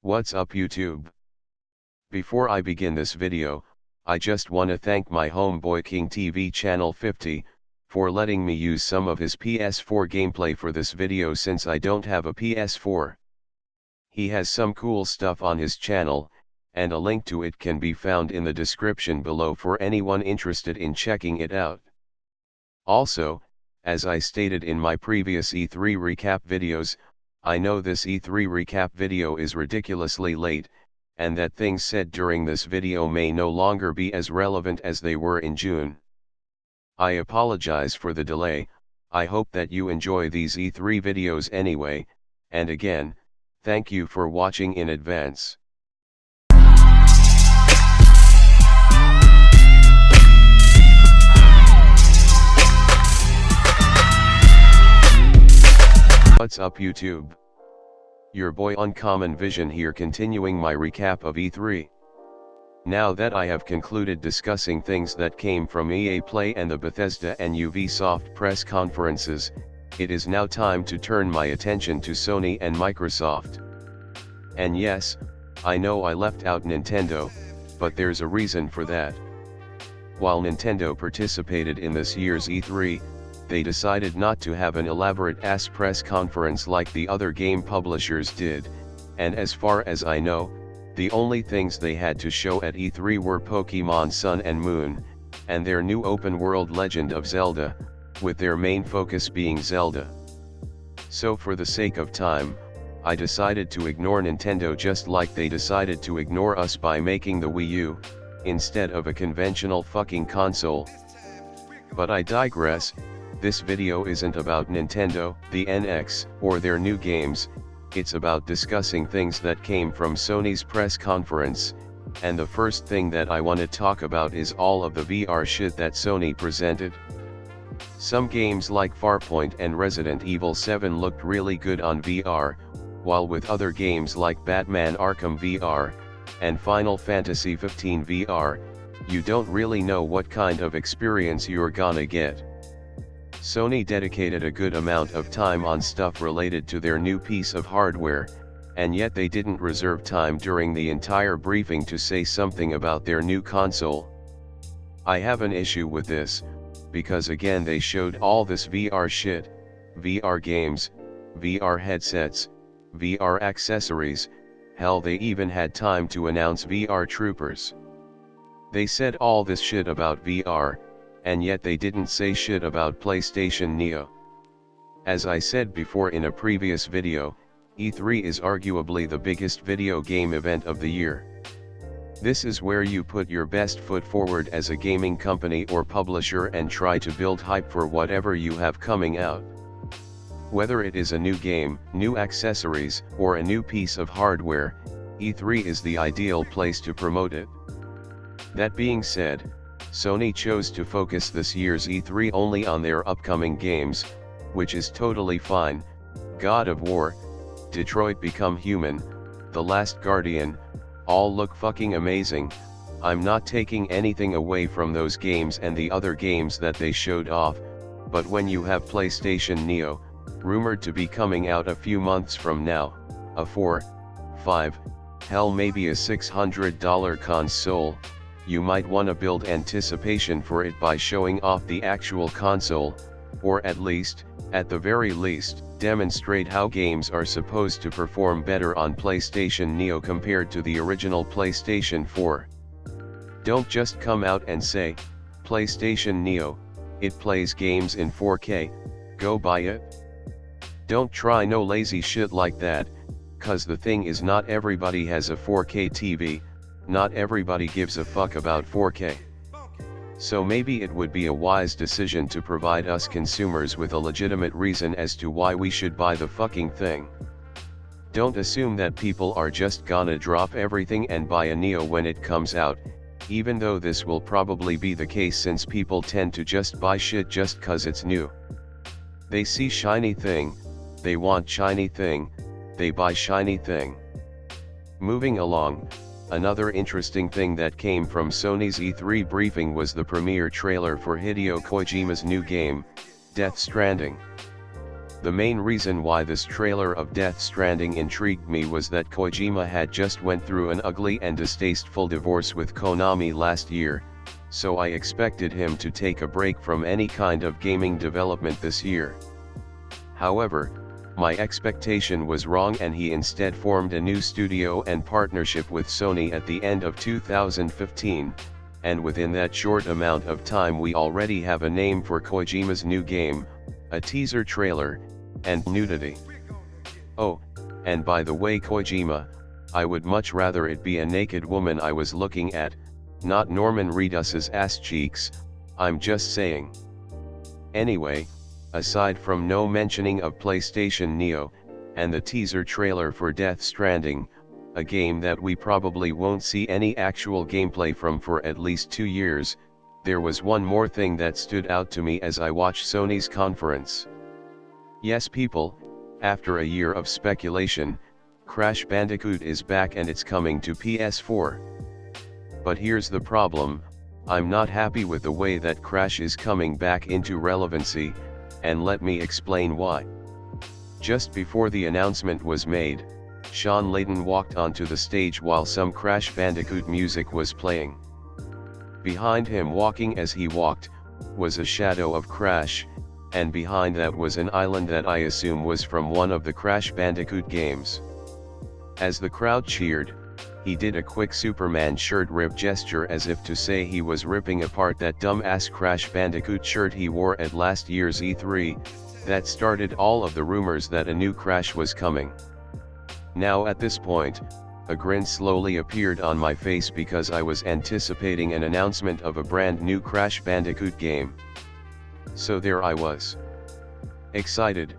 What's up YouTube? Before I begin this video, I just wanna thank my homeboy King TV channel 50, for letting me use some of his PS4 gameplay for this video since I don't have a PS4. He has some cool stuff on his channel, and a link to it can be found in the description below for anyone interested in checking it out. Also, as I stated in my previous E3 recap videos, I know this E3 recap video is ridiculously late, and that things said during this video may no longer be as relevant as they were in June. I apologize for the delay. I hope that you enjoy these E3 videos anyway, and again, thank you for watching in advance. What's up YouTube? Your boy UnCommonVision here, continuing my recap of E3. Now that I have concluded discussing things that came from EA Play and the Bethesda and Ubisoft press conferences, it is now time to turn my attention to Sony and Microsoft. And yes, I know I left out Nintendo, but there's a reason for that. While Nintendo participated in this year's E3, they decided not to have an elaborate-ass press conference like the other game publishers did, and as far as I know, the only things they had to show at E3 were Pokémon Sun and Moon, and their new open-world Legend of Zelda, with their main focus being Zelda. So for the sake of time, I decided to ignore Nintendo just like they decided to ignore us by making the Wii U, instead of a conventional fucking console. But I digress. This video isn't about Nintendo, the NX, or their new games, it's about discussing things that came from Sony's press conference, and the first thing that I want to talk about is all of the VR shit that Sony presented. Some games like Farpoint and Resident Evil 7 looked really good on VR, while with other games like Batman Arkham VR, and Final Fantasy 15 VR, you don't really know what kind of experience you're gonna get. Sony dedicated a good amount of time on stuff related to their new piece of hardware, and yet they didn't reserve time during the entire briefing to say something about their new console. I have an issue with this, because again they showed all this VR shit, VR games, VR headsets, VR accessories, hell they even had time to announce VR troopers. They said all this shit about VR, and yet they didn't say shit about PlayStation Neo. As I said before in a previous video, E3 is arguably the biggest video game event of the year. This is where you put your best foot forward as a gaming company or publisher and try to build hype for whatever you have coming out. Whether it is a new game, new accessories, or a new piece of hardware, E3 is the ideal place to promote it. That being said, Sony chose to focus this year's E3 only on their upcoming games, which is totally fine. God of War, Detroit Become Human, The Last Guardian, all look fucking amazing. I'm not taking anything away from those games and the other games that they showed off, but when you have PlayStation Neo, rumored to be coming out a few months from now, a $4, $5, hell maybe a $600 console, you might want to build anticipation for it by showing off the actual console, or at least, at the very least, demonstrate how games are supposed to perform better on PlayStation Neo compared to the original PlayStation 4. Don't just come out and say, PlayStation Neo, it plays games in 4K, go buy it. Don't try no lazy shit like that, cause the thing is not everybody has a 4K TV. Not everybody gives a fuck about 4K. So maybe it would be a wise decision to provide us consumers with a legitimate reason as to why we should buy the fucking thing. Don't assume that people are just gonna drop everything and buy a Neo when it comes out, even though this will probably be the case since people tend to just buy shit just cause it's new. They see shiny thing, they want shiny thing, they buy shiny thing. Moving along. Another interesting thing that came from Sony's E3 briefing was the premiere trailer for Hideo Kojima's new game, Death Stranding. The main reason why this trailer of Death Stranding intrigued me was that Kojima had just went through an ugly and distasteful divorce with Konami last year, so I expected him to take a break from any kind of gaming development this year. However, my expectation was wrong, and he instead formed a new studio and partnership with Sony at the end of 2015, and within that short amount of time we already have a name for Kojima's new game, a teaser trailer, and nudity. Oh, and by the way, Kojima, I would much rather it be a naked woman I was looking at, not Norman Reedus's ass cheeks, I'm just saying. Anyway, aside from no mentioning of PlayStation Neo, and the teaser trailer for Death Stranding, a game that we probably won't see any actual gameplay from for at least 2 years, there was one more thing that stood out to me as I watched Sony's conference. Yes people, after a year of speculation, Crash Bandicoot is back and it's coming to PS4. But here's the problem, I'm not happy with the way that Crash is coming back into relevancy, and let me explain why. Just before the announcement was made, Sean Layden walked onto the stage while some Crash Bandicoot music was playing. Behind him, walking as he walked, was a shadow of Crash, and behind that was an island that I assume was from one of the Crash Bandicoot games. As the crowd cheered, he did a quick Superman shirt rip gesture as if to say he was ripping apart that dumb-ass Crash Bandicoot shirt he wore at last year's E3, that started all of the rumors that a new Crash was coming. Now at this point, a grin slowly appeared on my face because I was anticipating an announcement of a brand new Crash Bandicoot game. So there I was. Excited,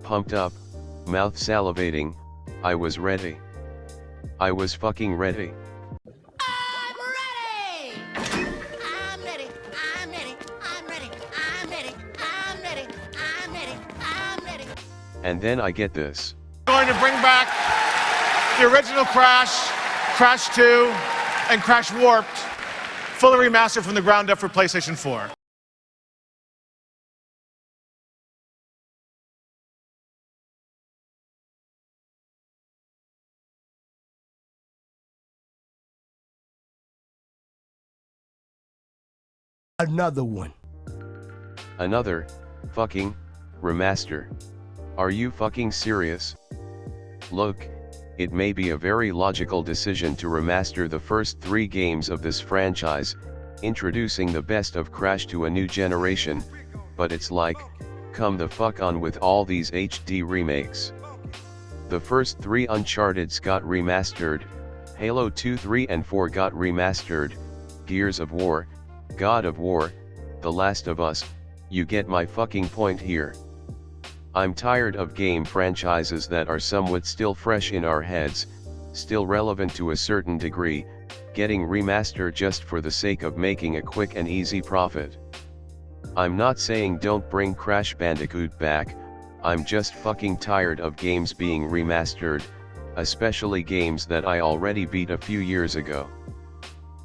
pumped up, mouth salivating, I was ready. I was fucking ready. I'm ready! I'm ready, I'm ready, I'm ready, I'm ready, I'm ready, I'm ready, I'm ready. And then I get this. Going to bring back the original Crash, Crash 2, and Crash Warped, fully remastered from the ground up for PlayStation 4. Another one. Another, fucking, remaster. Are you fucking serious? Look, it may be a very logical decision to remaster the first 3 games of this franchise, introducing the best of Crash to a new generation, but it's like, come the fuck on with all these HD remakes. The first 3 Uncharted's got remastered, Halo 2, 3 and 4 got remastered, Gears of War, God of War, The Last of Us, you get my fucking point here. I'm tired of game franchises that are somewhat still fresh in our heads, still relevant to a certain degree, getting remastered just for the sake of making a quick and easy profit. I'm not saying don't bring Crash Bandicoot back, I'm just fucking tired of games being remastered, especially games that I already beat a few years ago.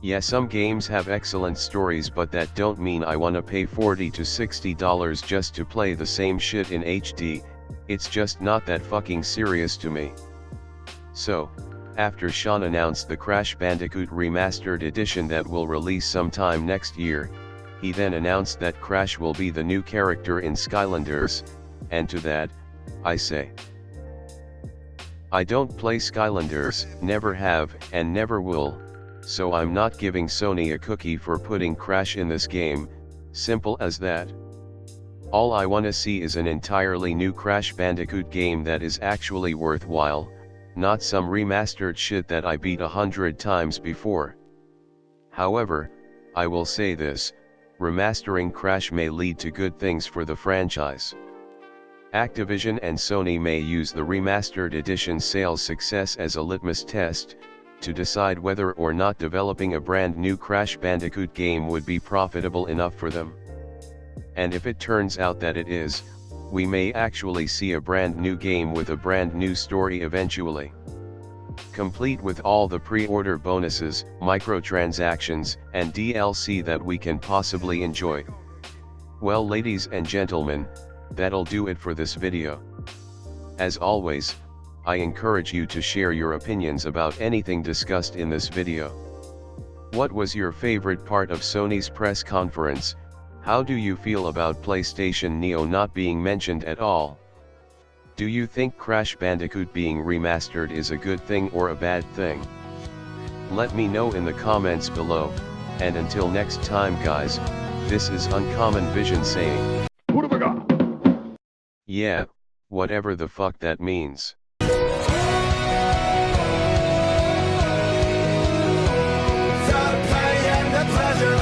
Yeah, some games have excellent stories, but that don't mean I wanna pay $40 to $60 just to play the same shit in HD, it's just not that fucking serious to me. So, after Sean announced the Crash Bandicoot Remastered Edition that will release sometime next year, he then announced that Crash will be the new character in Skylanders, and to that, I say, I don't play Skylanders, never have, and never will. So I'm not giving Sony a cookie for putting Crash in this game, simple as that. All I wanna see is an entirely new Crash Bandicoot game that is actually worthwhile, not some remastered shit that I beat 100 times before. However, I will say this, remastering Crash may lead to good things for the franchise. Activision and Sony may use the remastered edition sales success as a litmus test, to decide whether or not developing a brand new Crash Bandicoot game would be profitable enough for them. And if it turns out that it is, we may actually see a brand new game with a brand new story eventually. Complete with all the pre-order bonuses, microtransactions, and DLC that we can possibly enjoy. Well, ladies and gentlemen, That'll do it for this video. As always, I encourage you to share your opinions about anything discussed in this video. What was your favorite part of Sony's press conference? How do you feel about PlayStation Neo not being mentioned at all? Do you think Crash Bandicoot being remastered is a good thing or a bad thing? Let me know in the comments below, and until next time guys, this is UnCommonVision saying, Who do we got? yeah, whatever the fuck that means. The pain and the pleasure